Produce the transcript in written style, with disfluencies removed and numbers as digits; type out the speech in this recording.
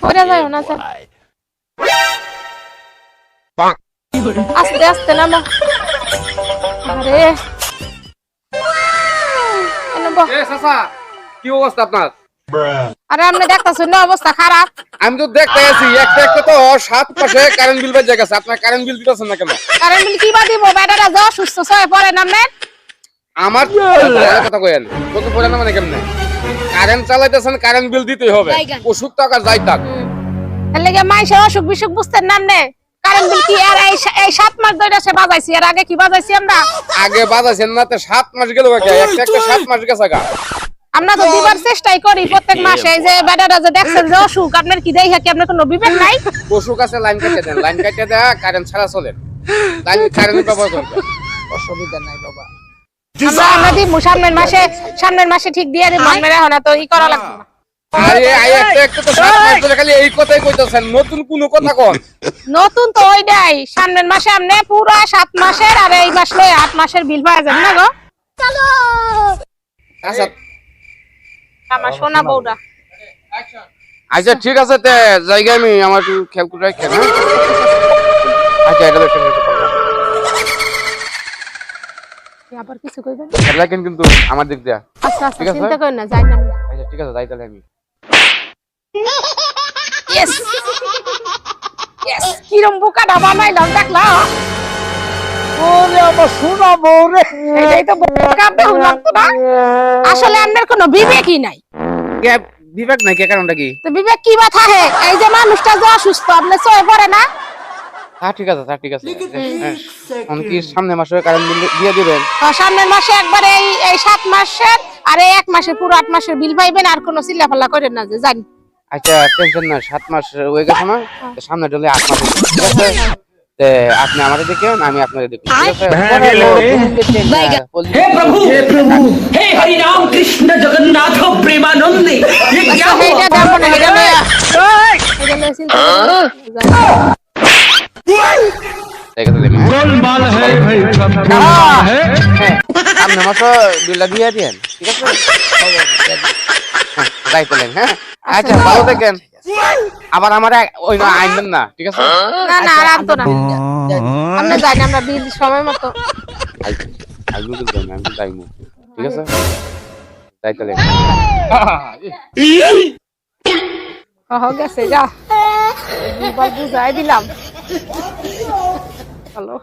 পরে যাও না স্যার, আস্তে আস্তে নামো। আরে কি অবস্থা আপনার? আরে আপনি দেখতেছেন না অবস্থা খারাপ। আমি তো দেখতে আছি একটা একটা তো 7 মাসে কারেন্ট বিল বেজে গেছে। আপনার কারেন্ট বিল দিতেছেন না কেন? কারেন্ট বিল কি বা দিব? ব্যাটারা যা সুস্থ হয়ে পড়ে নামনে। আমার কথা কইেন, কত পড়ে না মানে কেমনে? কারেন্ট চালাইতেছেন, কারেন্ট বিল দিতেই হবে। ওষুধ টাকা যাই থাক। এর লাগি মাইসে অসুখ বিসুখ বুঝতেন নামনে। কারেন্ট বিল কি আর এই 7 মাস ধরে সে বাজাইছি, এর আগে কি বাজাইছি আমরা? আগে বাজাইছেন না তো 7 মাস গেল একটা একটা 7 মাস গেছে গা। আমরা তো দিবার চেষ্টাই করি প্রত্যেক মাসে। এই যে ব্যাটারা যে দেখছেন যে অসুখ, আপনার কি দেই কি আপনার কোনো বিবেক নাই? অসুখ আছে লাইন কেটে দেন, লাইন কেটে দেয়া কারেন্ট ছাড়া চলেন। লাইন কারেন্ট ব্যবহার করবেন, অসুবিধা নাই বাবা। আমরা দিব সামনের মাসে ঠিক দিয়ে দিব। আপনার এখন তো ই করা লাগবে না। আরে একটা একটা তো 7 মাস ধরে খালি এই কথাই কইতাছেন, নতুন কোন কথা কোন? নতুন তো ওইটাই, সামনের মাসে আপনি পুরো 7 মাসের আর এই মাস লয়ে 8 মাসের বিল পাওয়া যাবে না গো। চলো আচ্ছা আমার সোনা বউরা। আচ্ছা ঠিক আছে, তে জায়গা আমি আমার একটু খেয়াল করে রাখেন। আচ্ছা এটা দেখেন, আবার কিছু কইবেন? রাখেন কিন্তু আমার দিক দিয়া। আচ্ছা আচ্ছা চিন্তা করেন না, যাই না। আচ্ছা ঠিক আছে, যাই তাহলে আমি। ইয়েস ইয়েস, কিরম বোকা ডাবা মাইলাম দেখলা? ওরে আমার সোনা বউ রে, এইটাই তো বোকা বেহুলা লাগতো না। আসলে আপনার কোনো বিবেকই নাই। কে বিবেক নাই? কে কারণটা কি? তো বিবেক কি বা থাকে? এই যে মানুষটা যে অসুস্থ, আপনি সয়ে পড়ে না? ঠিক আছে, ঠিক আছে। কি সামনে মাসে কারেন্ট বিল দিয়ে দিবেন? সামনের মাসে একবারে এই 7 মাসের আর এই 1 মাসে পুরো 8 মাসের বিল পাইবেন। আর কোনো চিল্লাফাল্লা করেন না যে জানি। আচ্ছা টেনশন না, 7 মাস হয়ে গেছে না, সামনে চলে 8 মাস, ঠিক আছে? আপনি আমাদের দেখেন, আমি আপনাদের দেখব, ঠিক আছে? हे प्रभु हे हरि राम कृष्ण जगन्नाथ प्रेमानंद ये क्या हुआ? এইটা দাম না, এটা লয়া এটা লয়া চিন্তা गोलमाल है भाई, सब गोलमाल है। সামনে মাসে বিলটা দিয়ে দিন, ঠিক আছে? যাই তোলেন, হ্যাঁ? আচ্ছা ভালো থাকেন। আবার আমার ওই না আইনবেন না, ঠিক আছে? না না আর আনতো না। আপনি জানেন আমরা বিল সময় মতো আমি যাইমু, ঠিক আছে? যাই তোলেন। গেছে যা, বুঝাই দিলাম। হ্যালো।